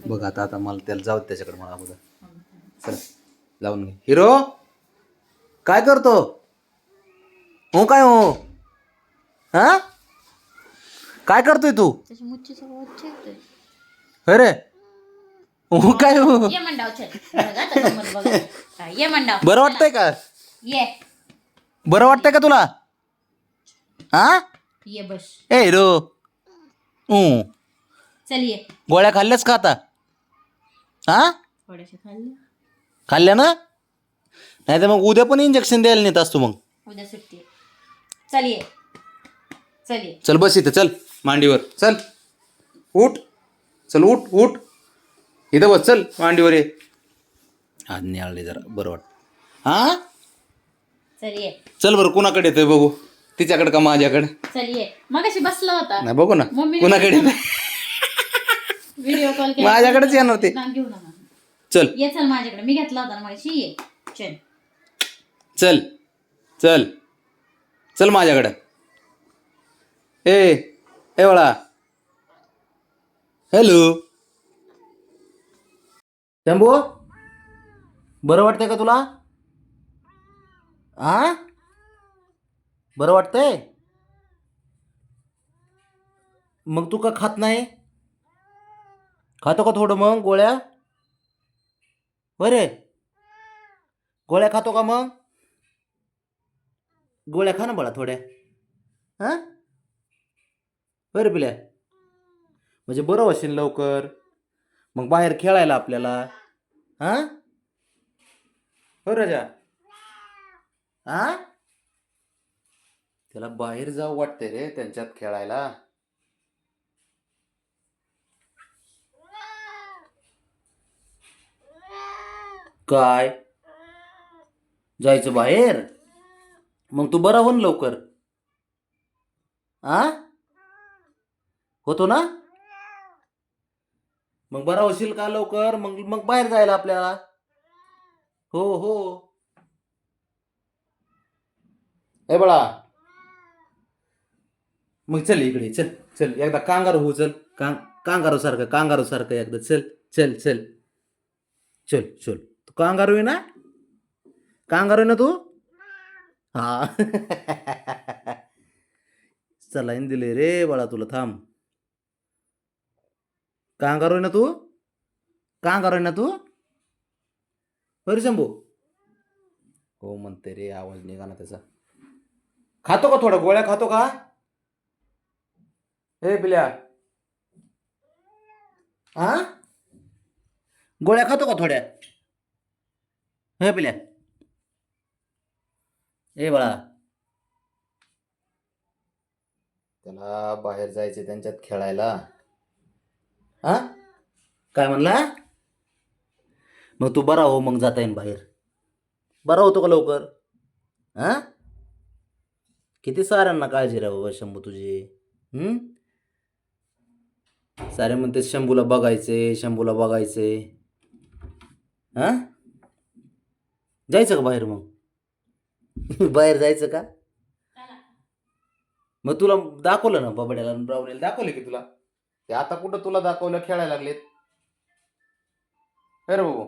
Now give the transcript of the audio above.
बघ आता आता मला त्याला जाऊ दे त्याच्याकडे मला अगोदर. चल जाऊन घे. हिरो काय करतो? हो काय हो? हा काय करतोय तू? त्याची मुच्छीचा आवाज येतोय. अरे हो काय हो? ये मंडाव चल बघा तर गंमत बघा. हा, ये मंडाव बरं वाटतंय का? ये बरं वाटतंय का तुला? हा ये बस ए हिरो चल ये. गोळ्या खाल्ल्यास का आता? हा थोड्याशा खाल्लं. खाल्ल्या ना? नाही तर मग उद्या पण इंजेक्शन द्यायला नेत असतो मग. उद्या सुट्टी आहे. चल ये चल ये. चल बस इथं चल मांडीवर चल उठ चल उठ उठ इथं बस चल मांडीवर ये. आज निळाले जरा बरं वाट हा चल ये चल बरं कुणाकडे येतोय बघू तिच्याकडे का माझ्याकडे चल ये. मगाशी बसला होता नाही बघू ना मम्मी कुणाकडे व्हिडिओ कॉल केला. माझ्याकडेच येणार ते. नाव घेऊ नका. चल ये चल माझ्याकडे मी घेतला होता ना मगाशी. ये चल चल चल चल माझ्याकडे. ए ए बाळा हॅलो शंभू बरं वाटतंय का तुला? आ बरं वाटतंय? मग तू का खात नाही? खातो का थोडं मग गोळ्या? बरे गोळ्या खातो का मग? गोळ्या खा ना बाळा थोड्या. हां बरं पिल्या म्हणजे बरं होशील लवकर मग बाहेर खेळायला आपल्याला. हां हो राजा. हां त्याला बाहेर जाऊ वाटते रे त्यांच्यात खेळायला. काय जायचं बाहेर? मग तू बरा हो ना लवकर. आ होतो ना? मग बरा होशील का लवकर? मग मग बाहेर जायला आपल्याला. हो हो ए बाळा मग चल इकडे चल चल एकदा कांगारू हो चल कांगारू सारखं एकदा चल चल चल चल चल तू कांगारू आहे ना? कांगारू आहे ना तू? हा सलाईन दिले रे बाळा तुला थांब. कांगारू आहे ना तू? कांगारू आहे ना तू? बरं शंभू हो म्हणते रे आवाज निघा ना त्याचा. खातो का थोडा गोळ्या खातो का? हे पिल्या हा गोळ्या खातो का थोड्या? हे पिल्या ए बाळा त्याला बाहेर जायचे त्यांच्यात खेळायला. हा काय म्हणला? मग तू बरा हो मग जाता येईन बाहेर. बरा होतो का लवकर? हा किती साऱ्यांना काळजी रे बाबा शंभू तुझी. सारे म्हणते शंभूला बघायचे शंभूला बघायचे. हा जायचं का बाहेर मग? बाहेर जायचं का? मग तुला दाखवलं ना बबड्याला ब्राउनीला दाखवले की तुला? ते आता कुठं तुला दाखवलं खेळायला लागलेत. अरे बाबू